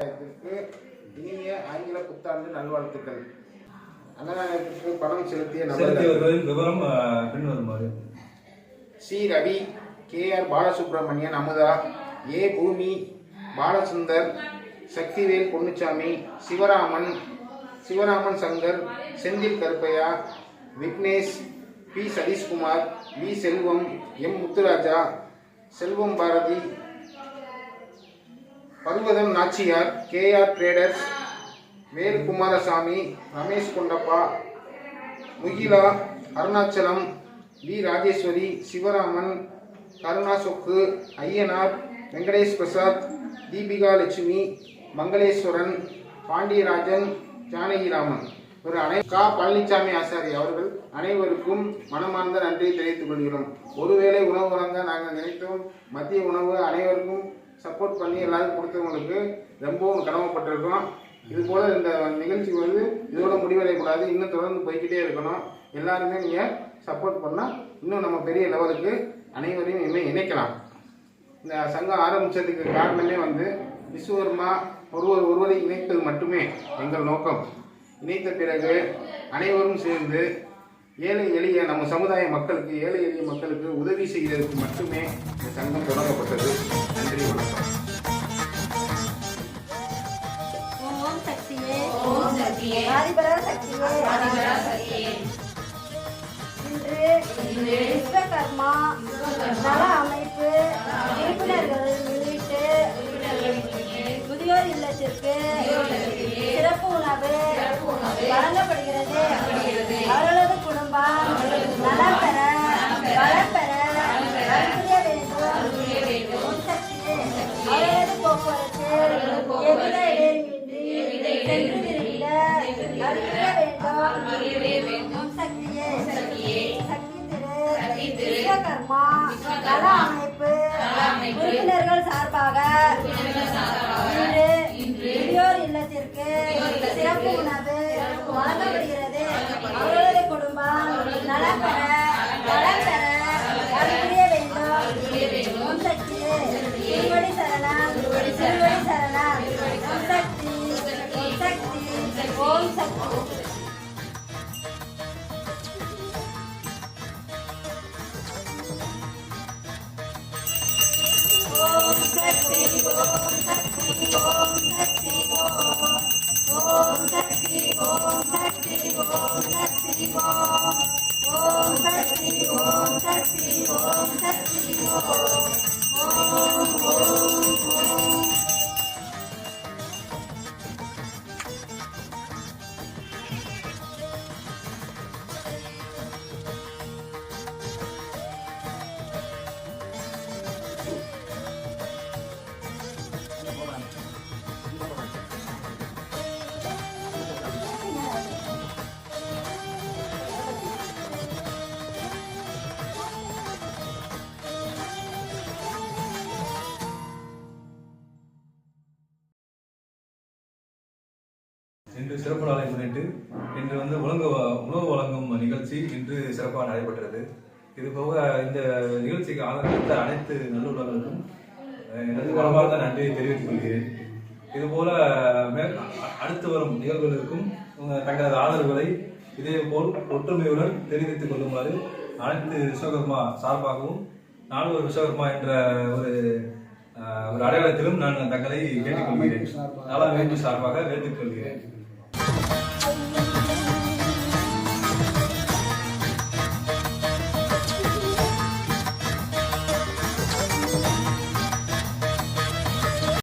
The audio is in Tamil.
இனிய ஆங்கில புத்தாண்டு நல்வாழ்த்துக்கள். அன்னதானத்திற்கு பணம் செலுத்திய நபர்களின் விவரம் பின்வருமாறு: C. Ravi, KR Balasubramanian, Amudha, A. Bhoomi, Balasundar, Sakthivel Ponnusamy, Sivaraman Shankar, Senthil Karuppaiah, Vignesh, P. Sathishkumar, V. Selvam, M. Muthuraja, Selvam Bharathi, Parvatham Nachiyar, KR traders, Vel Kumarasamy, Ramesh Kondappa, Mugila, Arunachalam, V. Rajeshwari, Sivaraman, Karuna Chokku, Ayyanar, Venkatesh Prasad, Deepika Lakshmi, Mangaleswaran, Pandiarajan, Janakiraman கா. பழனிசாமி ஆசாரி அவர்கள் அனைவருக்கும் மனமார்ந்த நன்றியை தெரிவித்துக் கொள்கிறோம். ஒருவேளை உணவு வழங்க நாங்கள் நினைத்தோம். மதிய உணவு அனைவருக்கும் சப்போர்ட் பண்ணி எல்லாரும் கொடுத்தவங்களுக்கு ரொம்பவும் கடமைப்பட்டிருக்கோம். இது போல இந்த நிகழ்ச்சி இதோட முடிவடையக்கூடாது, இன்னும் தொடர்ந்து போய்கிட்டே இருக்கணும். எல்லாருமே நீங்கள் சப்போர்ட் பண்ணால் இன்னும் நம்ம பெரிய லெவலுக்கு அனைவரையும் இணைக்கலாம். இந்த சங்கம் ஆரம்பித்ததுக்கு காரணமே விஸ்வகர்மா ஒருவரை இணைப்பது மட்டுமே எங்கள் நோக்கம். இணைத்த பிறகு அனைவரும் சேர்ந்து ஏழை எளிய நம்ம சமுதாய மக்களுக்கு, ஏழை எளிய மக்களுக்கு உதவி செய்வதற்கு மட்டுமே இந்த சங்கம் தொடங்கப்பட்டது. நன்றி, வணக்கம். இன்று விஸ்வகர்மா நல அமைப்பு உறுப்பினர்கள் முன்னிட்டு முதியோர் இல்லத்திற்கு சிறப்பு உணவு வழங்கப்படுகிறது. அவர்களது குடும்பம் நலம் பெற, வளம் பெற வேண்டும். அவர்களது போக்குவரத்து எவ்வித இடையின்றி சென்று திரும்பிட வேண்டும். சக்தி திரு விஸ்வகர்மா நல அமைப்பு உறுப்பினர்கள் சார்பாக இன்று முதியோர் இல்லத்திற்கு சிறப்பு உணவு வழங்கப்படுகிறது. அவர்களது குடும்பம் நலம் பெற, வளம் பெற அருள்புரிய வேண்டும். ஓம் சக்தி, திருவடி சரணம், திருவடி சரணம். ஓம் சக்தி, ஓம் சக்தி, ஓம் சக்தி. ஓம் சக்தி, ஓம் சக்தி, ஓம் சக்தி, ஓம் சக்தி, ஓம் சக்தி, ஓம் சக்தி, ஓம் சக்தி, ஓம் சக்தி, ஓம் சக்தி, ஓம் ஓம். இன்று சிறப்பு நாளை முன்னிட்டு இன்று உணவு வழங்கும் நிகழ்ச்சி இன்று சிறப்பாக நடைபெற்றது. இது போக இந்த நிகழ்ச்சிக்கு ஆதரவளித்த அனைத்து நல்லுள்ளவர்களுக்கும் எனது மனமார்ந்த நன்றியை தெரிவித்துக் கொள்கிறேன். இதுபோல அடுத்து வரும் நிகழ்வுகளுக்கும் தங்களது ஆதரவுகளை இதேபோல் ஒற்றுமையுடன் தெரிவித்துக் கொள்ளுமாறு அனைத்து விஸ்வகர்மா சார்பாகவும் நால்வர் விஸ்வகர்மா என்ற ஒரு அடையாளத்திலும் நான் தங்களை கேட்டுக்கொள்கிறேன். நாலாம் வேண்டி சார்பாக வேண்டுகொள்கிறேன்.